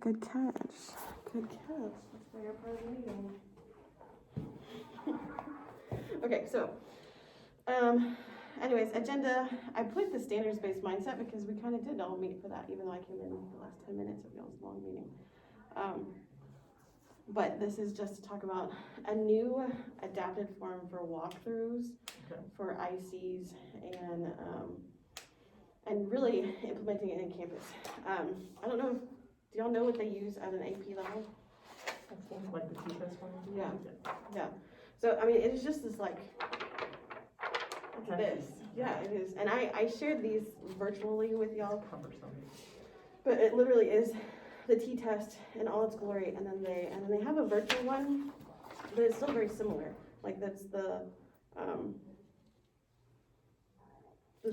Good catch. Good catch. That's why you're part of the meeting. Okay, so, anyways, agenda, I put the standards-based mindset because we kind of did all meet for that, even though I came in the last 10 minutes of y'all's long meeting. But this is just to talk about a new adapted form for walkthroughs, for ICs, and really implementing it in campus. I don't know, do y'all know what they use at an AP level? Like the T-test one? Yeah. So, I mean, it's just this like, it's this. Yeah, it is. And I shared these virtually with y'all. But it literally is the T-test in all its glory, and then they have a virtual one, but it's still very similar. Like that's the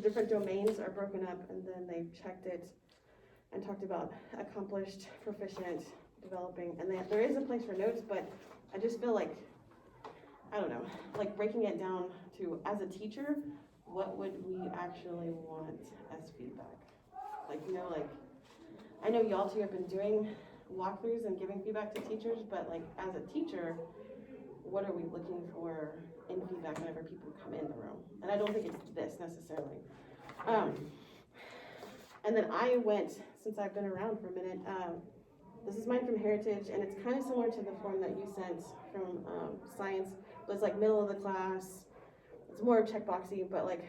different domains are broken up, and then they've checked it and talked about accomplished, proficient, developing, and there is a place for notes, but I just feel like, I don't know, like breaking it down to, as a teacher, what would we actually want as feedback? Like, you know, like, I know y'all two have been doing walkthroughs and giving feedback to teachers, but like, as a teacher, what are we looking for in feedback whenever people come in the room? And I don't think it's this necessarily. And then I went, since I've been around for a minute, this is mine from Heritage, and it's kind of similar to the form that you sent from science, but it's like middle of the class. It's more checkboxy, but like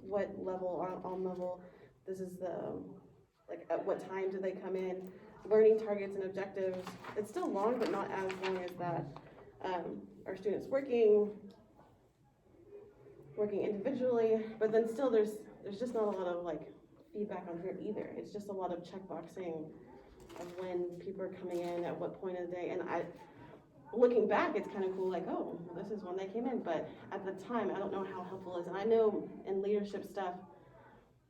what level, on level, this is the, like at what time do they come in, learning targets and objectives. It's still long, but not as long as that. Are students working individually, but then still there's just not a lot of like feedback on here either. It's just a lot of checkboxing of when people are coming in, at what point of the day. And looking back, it's kind of cool, like, oh, well, this is when they came in, but at the time, I don't know how helpful it is. And I know in leadership stuff,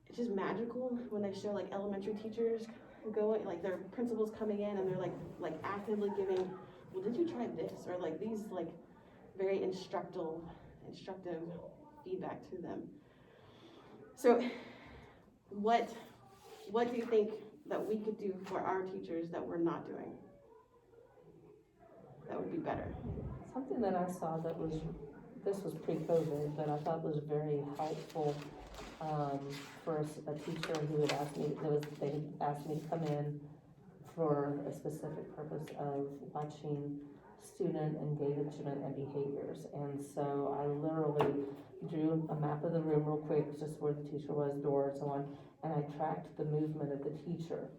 it's just magical when they show like elementary teachers going, like their principals coming in and they're like actively giving, well, did you try this? Or like these like very instructive feedback to them. So what do you think that we could do for our teachers that we're not doing that would be better? Something that I saw that was, this was pre-COVID, that I thought was very helpful for a teacher who had asked me, they had asked me to come in for a specific purpose of watching student engagement and behaviors. And so I literally drew a map of the room real quick, just where the teacher was, door and so on, and I tracked the movement of the teacher.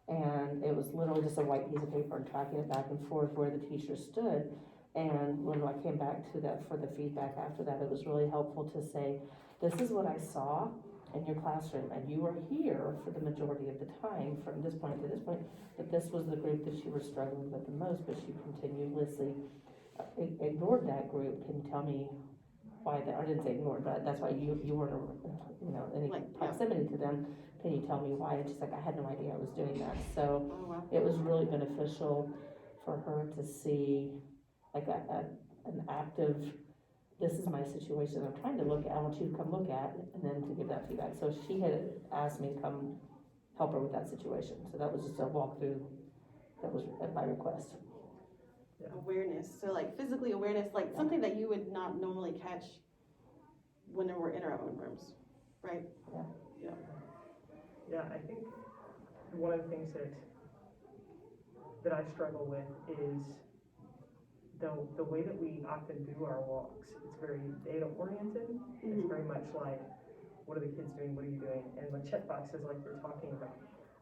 And it was literally just a white piece of paper and tracking it back and forth where the teacher stood. And when I came back to that for the feedback after that, it was really helpful to say, this is what I saw in your classroom, and you were here for the majority of the time from this point to this point, but this was the group that you were struggling with the most, but you continuously ignored that group. Can you tell me why that? I didn't say ignored, but that's why you weren't, any proximity to them. Can you tell me why? And she's like, I had no idea I was doing that. So it was really beneficial for her to see like an active, this is my situation I'm trying to look at, I want you to come look at, and then to give that feedback. So she had asked me to come help her with that situation. So that was just a walkthrough that was at my request. Awareness, so like physically awareness, like something that you would not normally catch when we're in our own rooms, right? Yeah, I think one of the things that I struggle with is the way that we often do our walks. It's very data oriented. Mm-hmm. It's very much like, what are the kids doing? What are you doing? And the check boxes like you're talking about.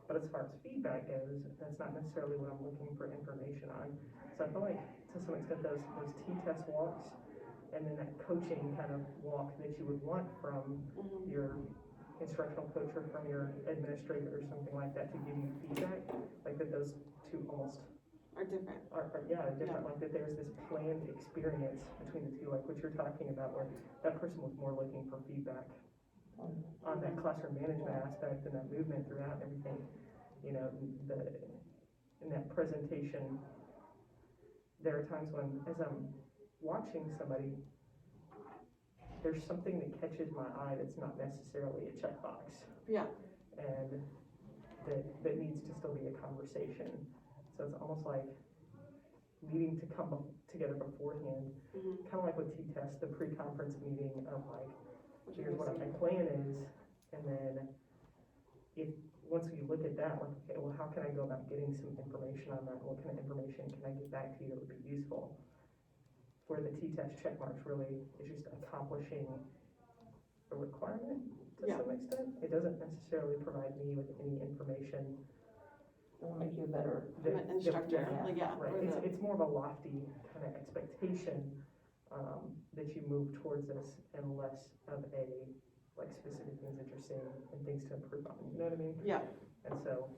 But as far as feedback goes, that's not necessarily what I'm looking for information on. So I feel like to some extent those T-test walks and then that coaching kind of walk that you would want from your instructional coach or from your administrator or something like that to give you feedback, like that those two almost are different. Different. Like that there's this planned experience between the two, like what you're talking about, where that person was more looking for feedback on that classroom management aspect and that movement throughout everything. You know, in that presentation, there are times when, as I'm watching somebody, there's something that catches my eye that's not necessarily a checkbox. Yeah. And that needs to still be a conversation. So it's almost like needing to come together beforehand, Mhm. kind of like with T-Test, the pre-conference meeting of like, What you're here's what gonna my say. plan is, and then once we look at that, like, okay, well, how can I go about getting some information on that? What kind of information can I get back to you that would be useful? Where the T-Test check marks really is just accomplishing a requirement to Yeah. some extent. It doesn't necessarily provide me with any information It'll make you a better, I'm an instructor, yeah. like, yeah. Right, or the- it's more of a lofty kind of expectation, that you move towards this and less of a, like, specific things that you're seeing and things to improve on, you know what I mean? Yeah, And so,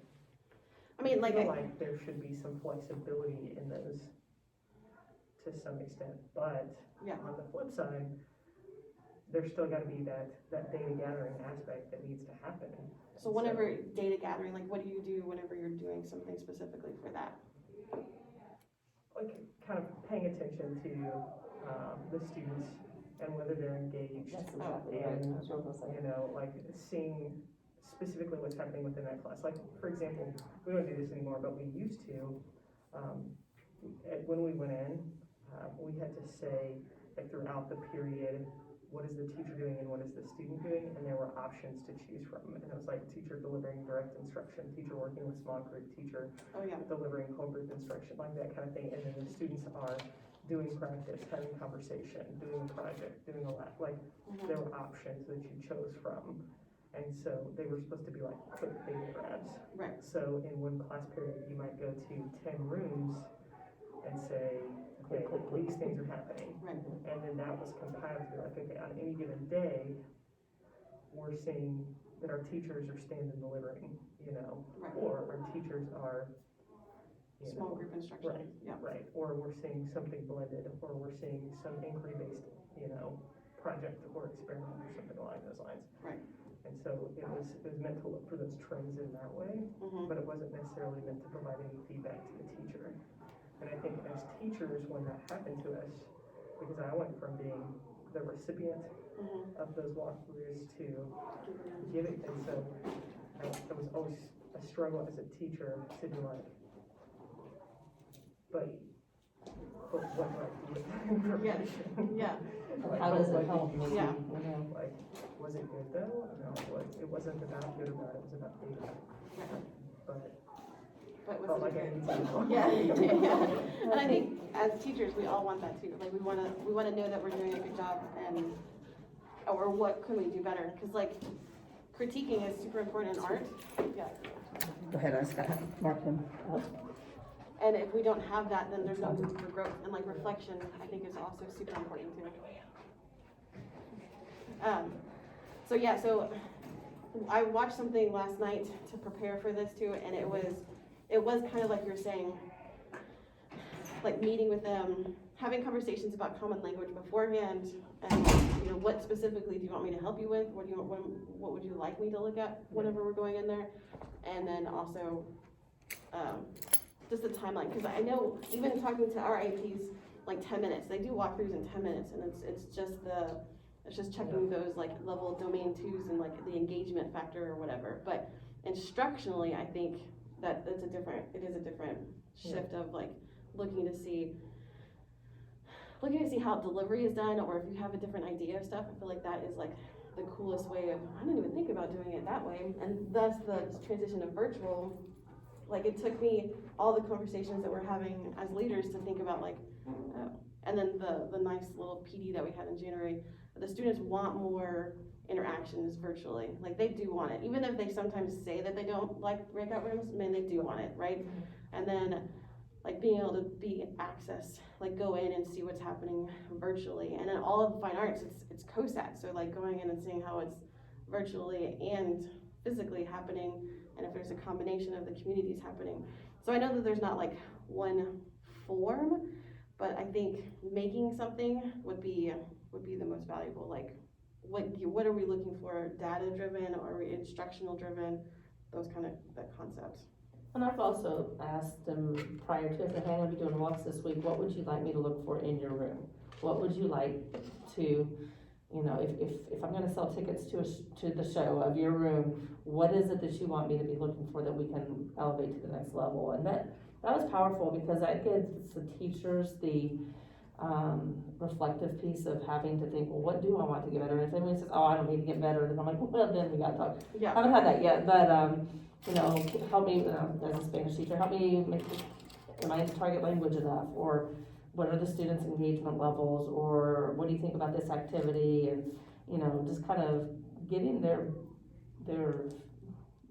I mean, I feel like, like there should be some flexibility in those to some extent, but Yeah. on the flip side, there's still gotta be that data gathering aspect that needs to happen. so whenever data gathering, like, what do you do whenever you're doing something specifically for that? Like, kind of paying attention to, the students and whether they're engaged. that's exactly right, And, that's what I was gonna say. you know, like, seeing specifically what's happening within that class. Like, for example, we don't do this anymore, but we used to, when we went in, we had to say, like, throughout the period, what is the teacher doing and what is the student doing? And there were options to choose from. And it was like teacher delivering direct instruction, teacher working with small group, teacher Oh, yeah, delivering whole group instruction, like that kind of thing. And then the students are doing practice, having conversation, doing a project, doing a lab. Like, Mhm. there were options that you chose from. And so they were supposed to be like quick data grabs. Right. So in one class period, you might go to 10 rooms and say, okay, these things are happening. Right. And then that was compiled to be like, okay, on any given day, we're seeing that our teachers are stand and delivering, you know, Right. or our teachers are, you Small know, group instruction, right. yeah, right, or we're seeing something blended, or we're seeing some inquiry-based, you know, project or experiment or something along those lines. Right. And so it was meant to look for those trends in that way, Mhm. but it wasn't necessarily meant to provide any feedback to the teacher. And I think as teachers, when that happened to us, because I went from being the recipient Mhm. of those walkthroughs to give it, and so it was always a struggle as a teacher to be like, but what do I do with that information? Yeah, Like, How does what it help me, you Yeah. know? Like, was it good though? No, it wasn't about good or bad, it was about data. But but felt was like I it needed to know. Yeah, yeah. And I think as teachers, we all want that too. Like, we wanna know that we're doing a good job and, or what can we do better? Cause like, critiquing is super important in art. Yeah. Go ahead, I just gotta mark them out. And if we don't have that, then there's no room for growth. And like reflection, I think is also super important too. So yeah, so I watched something last night to prepare for this too, and it was kind of like you're saying, like meeting with them, having conversations about common language beforehand, and you know, what specifically do you want me to help you with? What would you like me to look at whenever we're going in there? And then also, just the timeline, because I know even talking to our APs, like 10 minutes, they do walkthroughs in 10 minutes, and it's just checking those like level domain 2s and like the engagement factor or whatever. But instructionally, I think that it is a different shift of like looking to see how delivery is done, or if you have a different idea of stuff. I feel like that is like the coolest way of, I didn't even think about doing it that way. And thus the transition to virtual, like it took me all the conversations that we're having as leaders to think about like, and then the nice little PD that we had in January, the students want more interactions virtually. Like they do want it, even if they sometimes say that they don't like breakout rooms, man, they do want it, right? And then like being able to be accessed, like go in and see what's happening virtually. And then all of the fine arts, it's COSAT, so like going in and seeing how it's virtually and physically happening, and if there's a combination of the communities happening. So I know that there's not like one form, but I think making something would be the most valuable. Like what are we looking for? Data driven, or are we instructional driven? Those kind of concepts. And I've also asked them prior to, I said, hey, I'm gonna be doing walks this week, what would you like me to look for in your room? What would you like to you know, if I'm gonna sell tickets to the show of your room, what is it that you want me to be looking for that we can elevate to the next level? And that was powerful, because that gives the teachers the reflective piece of having to think, well, what do I want to get better? And if anyone says, oh, I don't need to get better, then I'm like, well, then we gotta talk. I Yeah, haven't had that yet, but, you know, help me, as a Spanish teacher, help me make, am I in target language enough? Or what are the students' engagement levels? Or what do you think about this activity? And, you know, just kind of getting their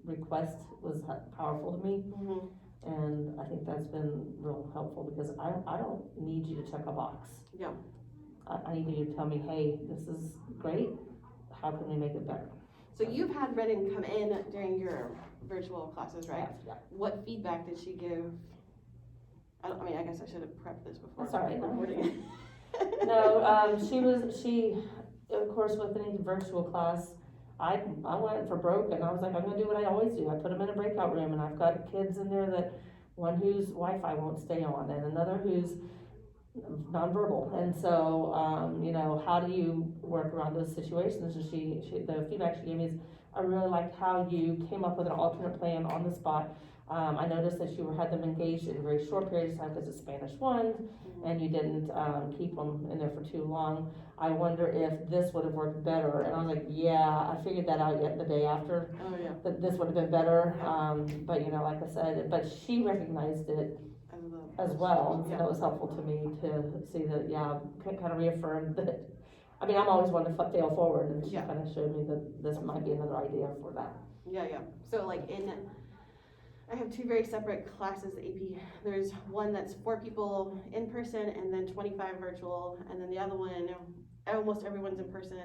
request was powerful to me. mhm, And I think that's been real helpful, because I don't need you to check a box. yeah, I need you to tell me, hey, this is great, how can we make it better? so you've had Brennan come in during your virtual classes, right? Yeah. What feedback did she give? I mean, I guess I should have prepped this before. That's all right, no. recording it. No, she, of course, with any virtual class, I went for broke, and I was like, I'm gonna do what I always do. I put them in a breakout room, and I've got kids in there that, one whose Wi-Fi won't stay on, and another who's nonverbal. And so, you know, how do you work around those situations? And the feedback she gave me is, I really liked how you came up with an alternate plan on the spot. I noticed that you had them engaged in very short periods of time, because it's Spanish 1, and you didn't keep them in there for too long. I wonder if this would have worked better. And I was like, yeah, I figured that out yet the day after, Oh, yeah, that this would have been better. But, you know, like I said, but she recognized it as well, and so Yeah. that was helpful to me to see that, yeah, kind of reaffirmed that. I mean, I'm always one to fail forward, and she Yeah. kind of showed me that this might be another idea for that. Yeah, so like I have two very separate classes, AP. There's one that's 4 people in person and then 25 virtual, and then the other one, almost everyone's in person,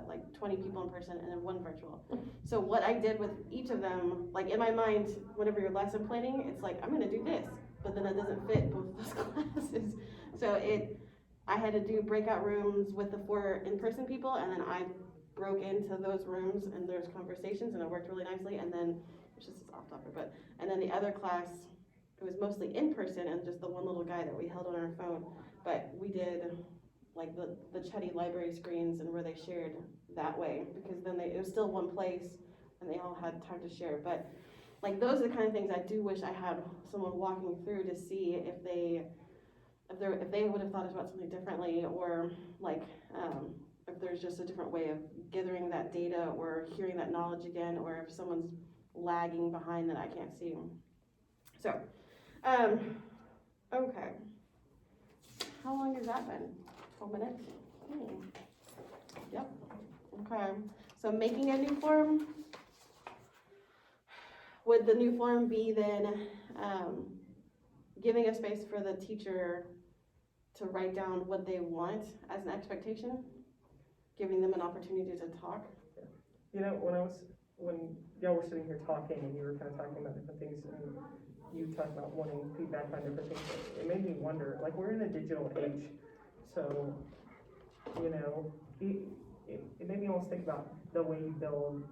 like 20 people in person and then 1 virtual. So what I did with each of them, like in my mind, whenever you're lesson planning, it's like, I'm gonna do this, but then it doesn't fit both of those classes. So I had to do breakout rooms with the 4 in-person people, and then I broke into those rooms and there's conversations, and it worked really nicely. And then, which is off topic, but, and then the other class, it was mostly in person and just the one little guy that we held on our phone. But we did like the Chetty library screens, and where they shared that way, because then it was still one place and they all had time to share. But like, those are the kind of things I do wish I had someone walking through to see if they would have thought about something differently, or like, if there's just a different way of gathering that data or hearing that knowledge again, or if someone's lagging behind that I can't see. So, okay. How long has that been? 12 minutes? Yep, okay. So making a new form. Would the new form be then, giving a space for the teacher to write down what they want as an expectation? Giving them an opportunity to talk? You know, when y'all were sitting here talking and you were kind of talking about different things, and you talked about wanting feedback on different things, it made me wonder, like, we're in a digital age, so, you know, it made me almost think about the way you build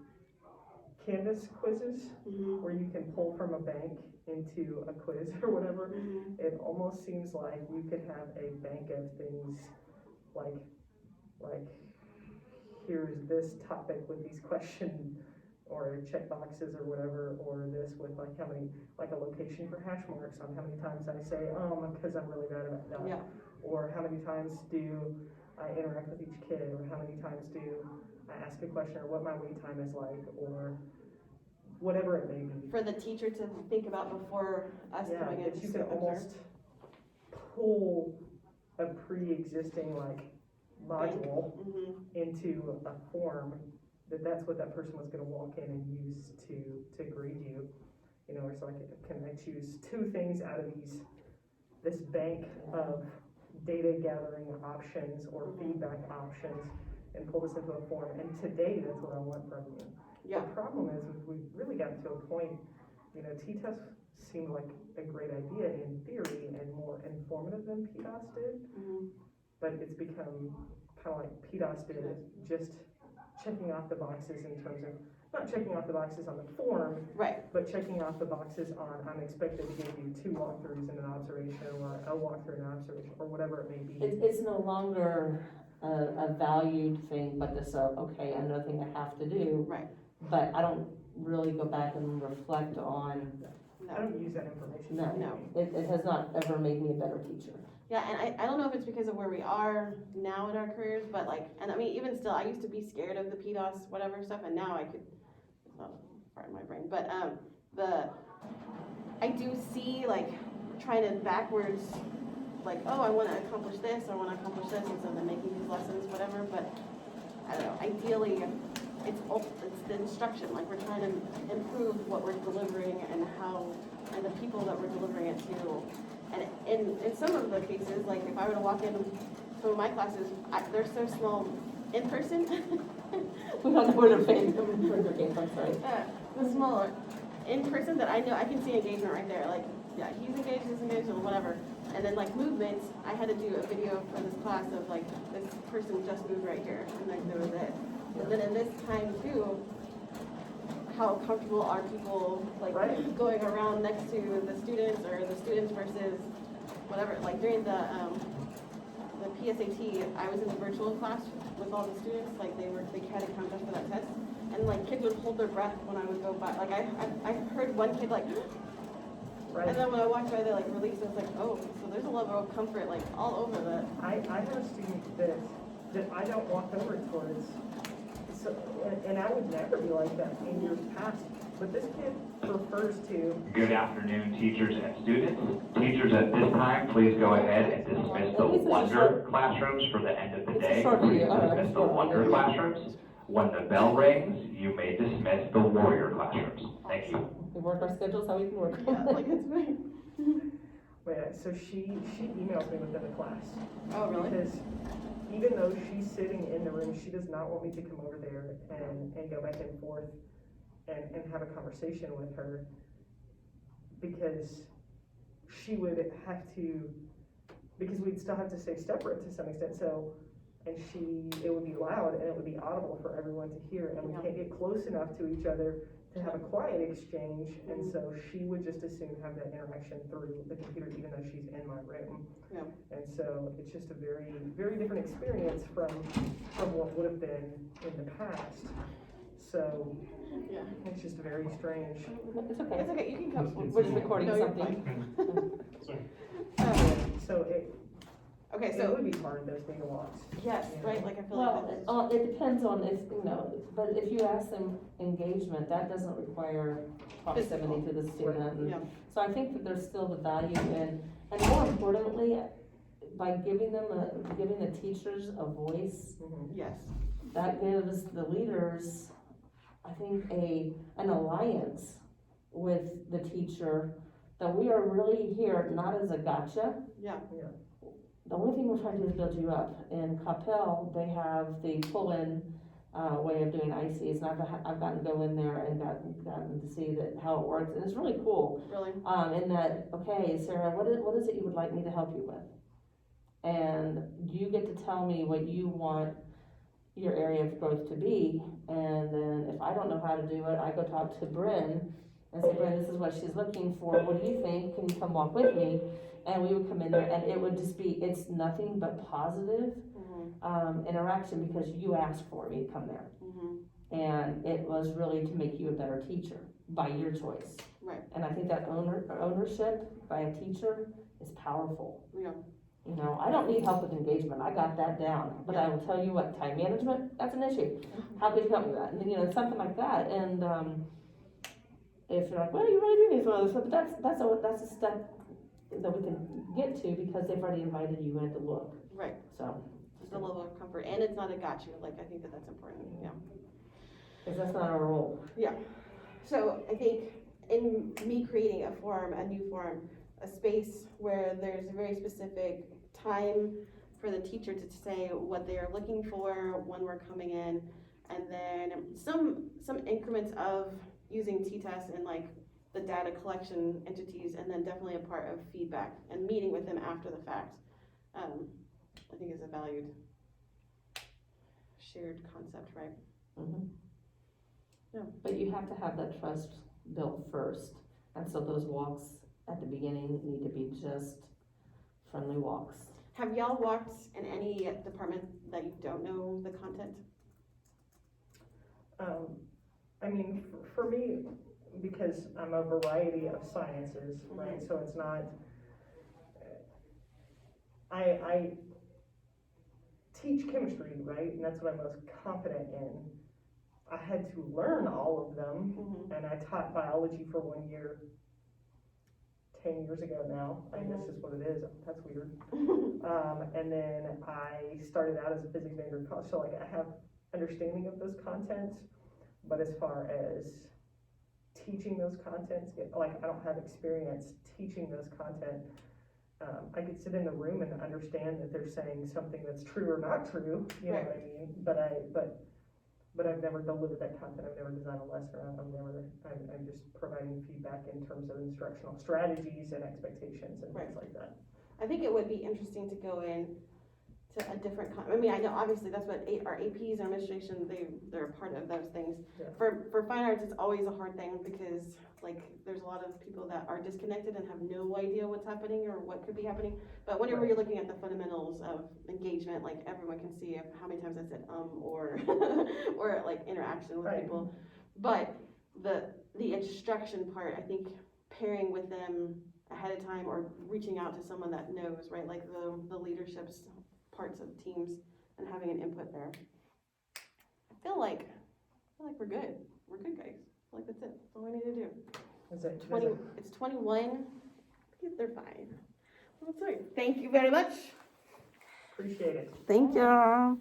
Canvas quizzes, Mm-hmm. where you can pull from a bank into a quiz or whatever. Mm-hmm. It almost seems like we could have a bank of things, like here's this topic with these questions or check boxes or whatever, or this with like how many, like a location for hash marks on how many times I say because I'm really bad at that, Yeah. or how many times do I interact with each kid, or how many times do I ask a question, or what my wait time is like, or whatever it may be. For the teacher to think about before us Yeah, coming in. that you to can sit with her. almost pull a pre-existing like module Mhm. into a form, that's what that person was gonna walk in and use to grade you. You know, it's like, can I choose 2 things out of this bank of data gathering options or feedback options, and pull this into a form, and today that's what I want from you. Yeah. The problem is, we've really gotten to a point, you know, T-tests seemed like a great idea in theory and more informative than PDOS did, Mhm. but it's become kind of like PDOS did, just checking off the boxes in terms of, not checking off the boxes on the form, Right. but checking off the boxes on, I'm expected to give you 2 walkthroughs and an observation, or a walkthrough and an observation, or whatever it may be. It's no longer a valued thing, but it's okay, another thing I have to do, Right, but I don't really go back and reflect on, I no, don't use that information. no, it has not ever made me a better teacher. yeah, and I don't know if it's because of where we are now in our careers, but like, and I mean, even still, I used to be scared of the PDOS, whatever stuff, and now I could, it's not part of my brain, but, I do see, like, trying to backwards, like, oh, I wanna accomplish this, I wanna accomplish this, and so then making these lessons, whatever, but, I don't know, ideally, it's the instruction, like, we're trying to improve what we're delivering and how, and the people that we're delivering it to. And in some of the cases, like, if I were to walk in some of my classes, they're so small in person. We don't know where their came from, sorry. The smaller in person that I know, I can see engagement right there, like, yeah, he's engaged, or whatever. And then like movements, I had to do a video for this class of like, this person just moved right here, and like, there was it. And then in this time too, how comfortable are people like Right. going around next to the students, or the students versus whatever, like during the PSAT, I was in the virtual class with all the students, like they had a contest for that test, and like kids would hold their breath when I would go by, like I heard one kid like, Right. and then when I walked by, they like released, I was like, oh, so there's a level of comfort like all over that. I have a student that I don't walk over towards, so, and I would never be like that in years past, but this kid prefers to. Good afternoon, teachers and students. Teachers, at this time, please go ahead and dismiss the Wonder classrooms for the end of the It's a day. short video. All right, Dismiss the short Wonder video. classrooms. When the bell rings, you may dismiss the Warrior classrooms. Thank you. We work our schedules how we can work. Yeah, like it's great. Yeah, so she emails me within the class. Oh, really? Because even though she's sitting in the room, she does not want me to come over there and go back and forth and have a conversation with her, because she would have to, because we'd still have to stay separate to some extent, so, and it would be loud and it would be audible for everyone to hear, and we Yeah. can't get close enough to each other to have a quiet exchange, and so she would just as soon have that interaction through the computer, even though she's in my room. Yeah. And so it's just a very, very different experience from what would have been in the past. So Yeah. it's just very strange. It's okay. It's okay, you can come. We're just recording No, you're something. fine. So Okay, it so, would be hard, those big walks. yes, right, like I feel Well, like that's. it depends on if, but if you ask them engagement, that doesn't require proximity to the student. And Yeah, so I think that there's still the value in, and more importantly, by giving the teachers a voice, yes, that gives the leaders, I think, an alliance with the teacher, that we are really here not as a gotcha. yeah, The only thing we're trying to do is build you up. In Capel, they have the pull-in, way of doing ICs, and I've gotten to go in there and gotten to see how it works, and it's really cool. really, In that, okay, Sarah, what is it you would like me to help you with? And you get to tell me what you want your area of growth to be, and then if I don't know how to do it, I go talk to Bryn and say, Bryn, this is what she's looking for, what do you think, can you come walk with me? And we would come in there, and it would just be, it's nothing but positive, interaction, because you asked for me to come there. And it was really to make you a better teacher by your choice. Right. And I think that ownership by a teacher is powerful. Yeah. You know, I don't need help with engagement, I got that down, but I will tell you what, time management, that's an issue. How could you help me with that? And, you know, something like that, and, if you're like, well, you really do need some other stuff, but that's a step that we can get to, because they've already invited you in to look, Right, so. just a level of comfort, and it's not a gotcha, like, I think that's important, yeah. Because that's not our role. So I think in me creating a forum, a new forum, a space where there's a very specific time for the teacher to say what they are looking for when we're coming in, and then some increments of using T-Test and like the data collection entities, and then definitely a part of feedback and meeting with them after the fact, I think is a valued shared concept, right? Mhm. Yeah. But you have to have that trust built first, and so those walks at the beginning need to be just friendly walks. Have y'all walked in any department that you don't know the content? I mean, for me, because I'm a variety of sciences, right, so it's not, I teach chemistry, right, and that's what I'm most confident in. I had to learn all of them, Mhm. and I taught biology for 1 year, 10 years ago now, I guess is what it is, that's weird. And then I started out as a physics major in college, so like I have understanding of those contents, but as far as teaching those contents, like I don't have experience teaching those content. I could sit in the room and understand that they're saying something that's true or not true, you know what I mean? But I've never delivered that content, I've never designed a lesson, I'm just providing feedback in terms of instructional strategies and expectations and things like that. I think it would be interesting to go in to a different I mean, I know obviously that's what our APs and administration, they're a part of those things. Yeah. For fine arts, it's always a hard thing because like there's a lot of people that are disconnected and have no idea what's happening or what could be happening. But whenever Right. you're looking at the fundamentals of engagement, like everyone can see how many times I said or or like interaction with Right. people. But the instruction part, I think pairing with them ahead of time or reaching out to someone that knows, right? Like the leadership's parts of teams and having an input there. I feel like we're good. We're good, guys. I feel like that's it. That's all we need to do. It's 21. They're fine. Well, sorry. Thank you very much. Appreciate it. Thank you.